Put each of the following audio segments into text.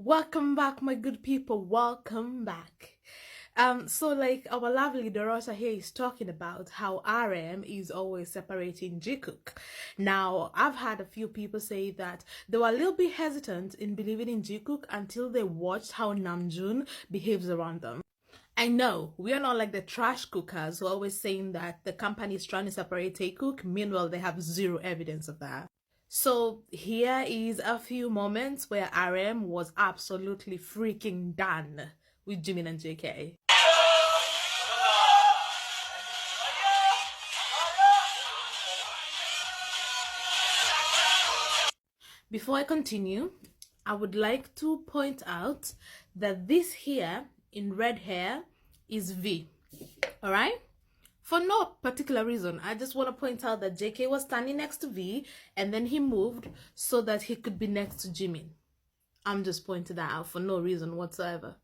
Welcome back, my good people. Welcome back. So like our lovely Dorota here is talking about how RM is always separating Jikook. Now, I've had a few people say that they were a little bit hesitant in believing in Jikook until they watched how Namjoon behaves around them. I know we are not like the trash cookers who are always saying that the company is trying to separate Taekook. Meanwhile, they have zero evidence of that. So here is a few moments where RM was absolutely freaking done with Jimin and JK. Before I continue, I would like to point out that this here in red hair is V. All right? For no particular reason, I just want to point out that JK was standing next to V and then he moved so that he could be next to Jimin. I'm just pointing that out for no reason whatsoever.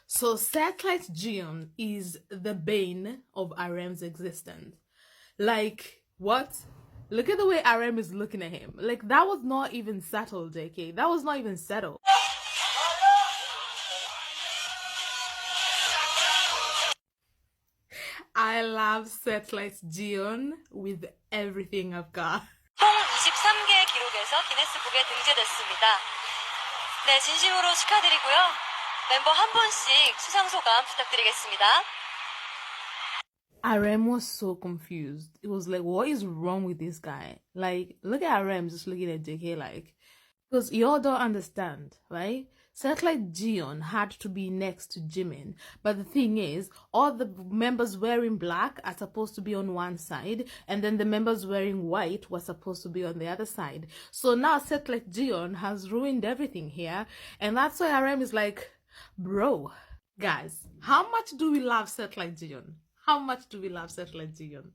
So Satellite Jion is the bane of RM's existence. Like, what? Look at the way RM is looking at him. Like, that was not even settled, JK. That was not even settled. I love Satellite Jion with everything I've got. 총 23개의 기록에서 기네스북에 등재됐습니다. 네, 진심으로 축하드리고요. 멤버 한 분씩 수상 소감 부탁드리겠습니다. RM was so confused. It was like, what is wrong with this guy? Like, look at RM just looking at JK like, because y'all don't understand, right? Satellite Jion had to be next to Jimin, but the thing is, all the members wearing black are supposed to be on one side, and then the members wearing white were supposed to be on the other side. So now Satellite Jion has ruined everything here, and that's why RM is like, bro, guys, how much do we love Satellite Jion? How much do we love Satellite Jion?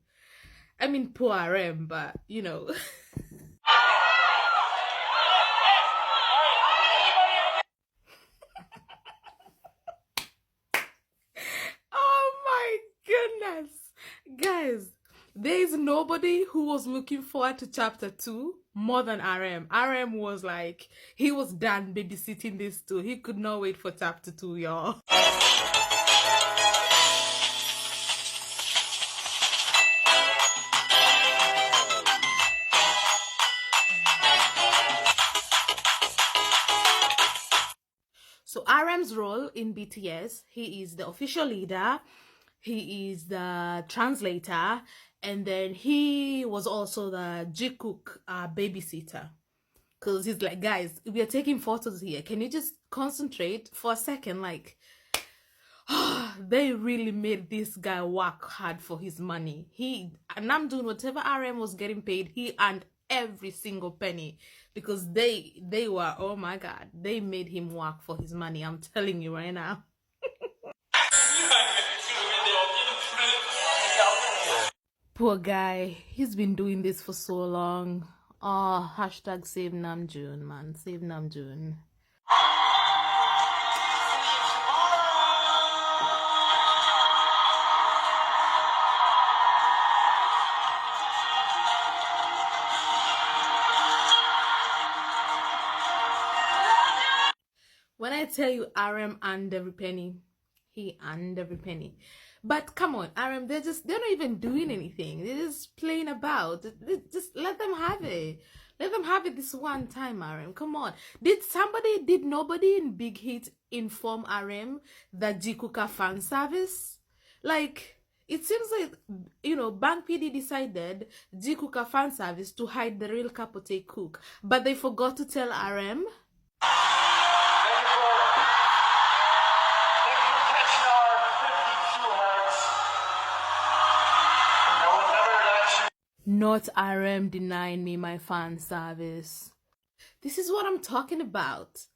I mean, poor RM, but you know. Goodness, guys, there is nobody who was looking forward to chapter 2 more than RM. RM was like, he was done babysitting this too. He could not wait for chapter 2, y'all. So RM's role in BTS, he is the official leader, he is the translator, and then he was also the Jikook babysitter. Because he's like, guys, we are taking photos here. Can you just concentrate for a second? Like, they really made this guy work hard for his money. And I'm doing whatever RM was getting paid, he earned every single penny, because they were, oh my god, they made him work for his money. I'm telling you right now. Poor guy, he's been doing this for so long. Oh, hashtag save Namjoon, man, save Namjoon. When I tell you RM earned every penny, he earned every penny. But come on, RM, they're not even doing anything. They're just playing about. Just let them have it. Let them have it this one time, RM. Come on. Did nobody in Big Hit inform RM that Jikook fan service? Like, it seems like, you know, Bank PD decided Jikook fan service to hide the real Kapote Cook, but they forgot to tell RM. Not RM denying me my fan service. This is what I'm talking about.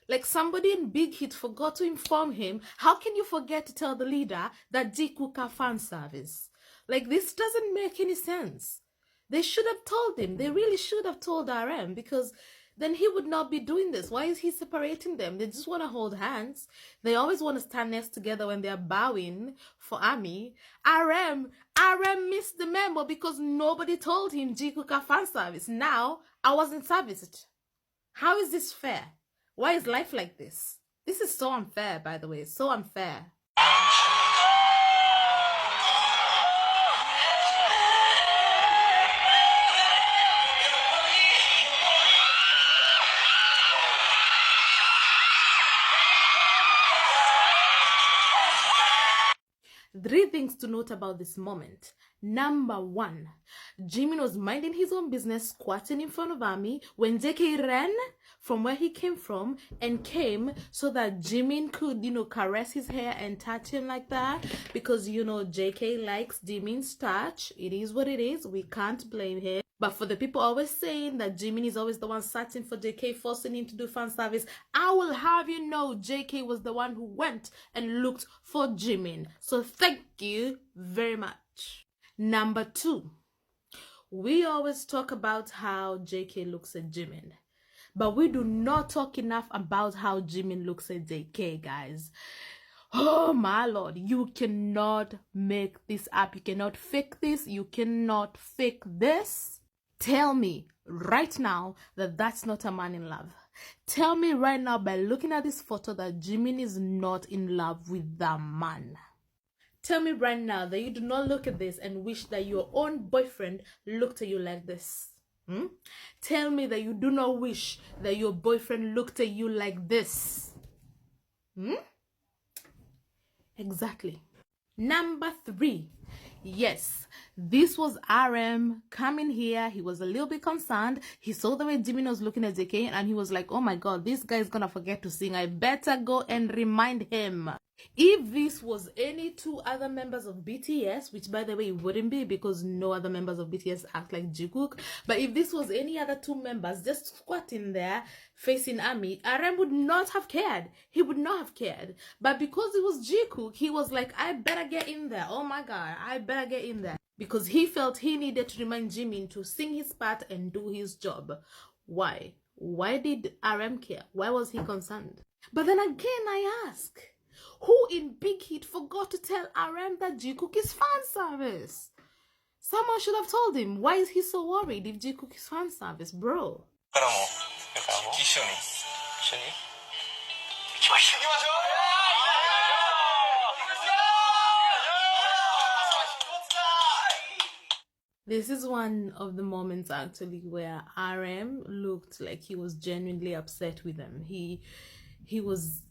Like, somebody in Big Hit forgot to inform him. How can you forget to tell the leader that Jikook fan service? Like, this doesn't make any sense. They should have told him. They really should have told RM, because then he would not be doing this. Why is he separating them? They just want to hold hands. They always want to stand next together when they're bowing for Ami. RM missed the memo because nobody told him Jikook fan service. Now, I wasn't serviced. How is this fair? Why is life like this? This is so unfair, by the way. So unfair. Three things to note about this moment. Number one, Jimin was minding his own business, squatting in front of Army when JK ran from where he came from and came so that Jimin could, caress his hair and touch him like that. Because, JK likes Jimin's touch. It is what it is. We can't blame him. But for the people always saying that Jimin is always the one searching for JK, forcing him to do fan service, I will have you know JK was the one who went and looked for Jimin. So thank you very much. Number two, we always talk about how JK looks at Jimin, but we do not talk enough about how Jimin looks at JK, guys. Oh my lord, you cannot make this up. You cannot fake this. You cannot fake this. Tell me right now that that's not a man in love. Tell me right now by looking at this photo that Jimin is not in love with that man. Tell me right now that you do not look at this and wish that your own boyfriend looked at you like this. Tell me that you do not wish that your boyfriend looked at you like this. Exactly. Number three. Yes, this was RM coming here. He was a little bit concerned. He saw the way Jimin was looking at JK and he was like, oh my god, this guy is gonna forget to sing. I better go and remind him. If this was any two other members of BTS, which by the way it wouldn't be because no other members of BTS act like Jikook, but if this was any other two members just squatting there facing Army, RM would not have cared. He would not have cared. But because it was Jikook, he was like, I better get in there. Oh my god, I better get in there. Because he felt he needed to remind Jimin to sing his part and do his job. Why? Why did RM care? Why was he concerned? But then again, I ask, who in Big Hit forgot to tell RM that Jikook is fan service? Someone should have told him. Why is he so worried if Jikook is fan service, bro? This is one of the moments actually where RM looked like he was genuinely upset with them. He was,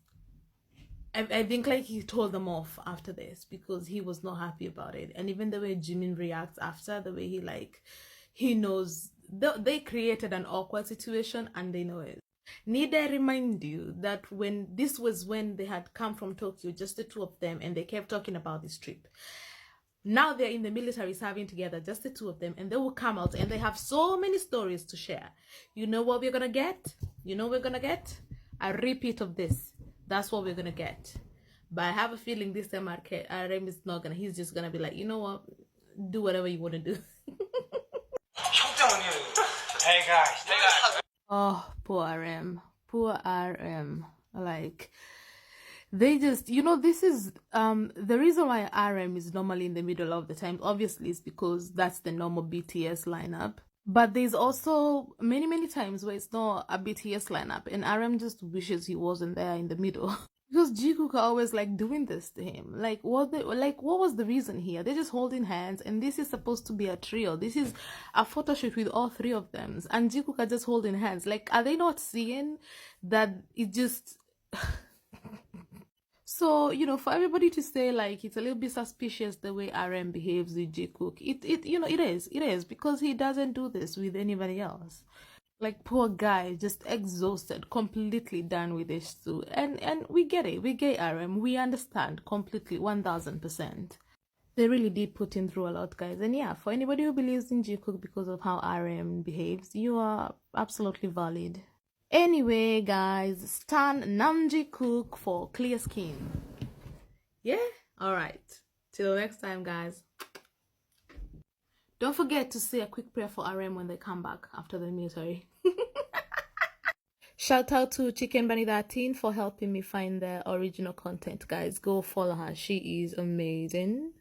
I think like he told them off after this because he was not happy about it. And even the way Jimin reacts after, the way he knows they created an awkward situation and they know it. Need I remind you that when they had come from Tokyo, just the two of them, and they kept talking about this trip. Now they're in the military serving together, just the two of them, and they will come out and they have so many stories to share. You know what we're gonna get? You know what we're gonna get? A repeat of this. That's what we're gonna get. But I have a feeling this time RM is not gonna, he's just gonna be like, you know what? Do whatever you wanna do. Hey guys. Oh, poor RM. Poor RM. Like, they just, this is the reason why RM is normally in the middle of the time, obviously, is because that's the normal BTS lineup. But there's also many times where it's not a BTS lineup and RM just wishes he wasn't there in the middle. Because Jikook are always like doing this to him. What was the reason here? They're just holding hands and this is supposed to be a trio. This is a photo shoot with all three of them. And Jikook are just holding hands. Like, are they not seeing that it just... So, for everybody to say, like, it's a little bit suspicious the way RM behaves with Jikook, it is, because he doesn't do this with anybody else. Like, poor guy, just exhausted, completely done with this too. And we get it, we get RM, we understand completely, 1000%. They really did put him through a lot, guys. And yeah, for anybody who believes in Jikook because of how RM behaves, you are absolutely valid. Anyway, guys, stan Jikook for clear skin. Yeah? Alright. Till next time, guys. Don't forget to say a quick prayer for RM when they come back after the military. Shout out to Chicken Bunny 13 for helping me find the original content, guys. Go follow her. She is amazing.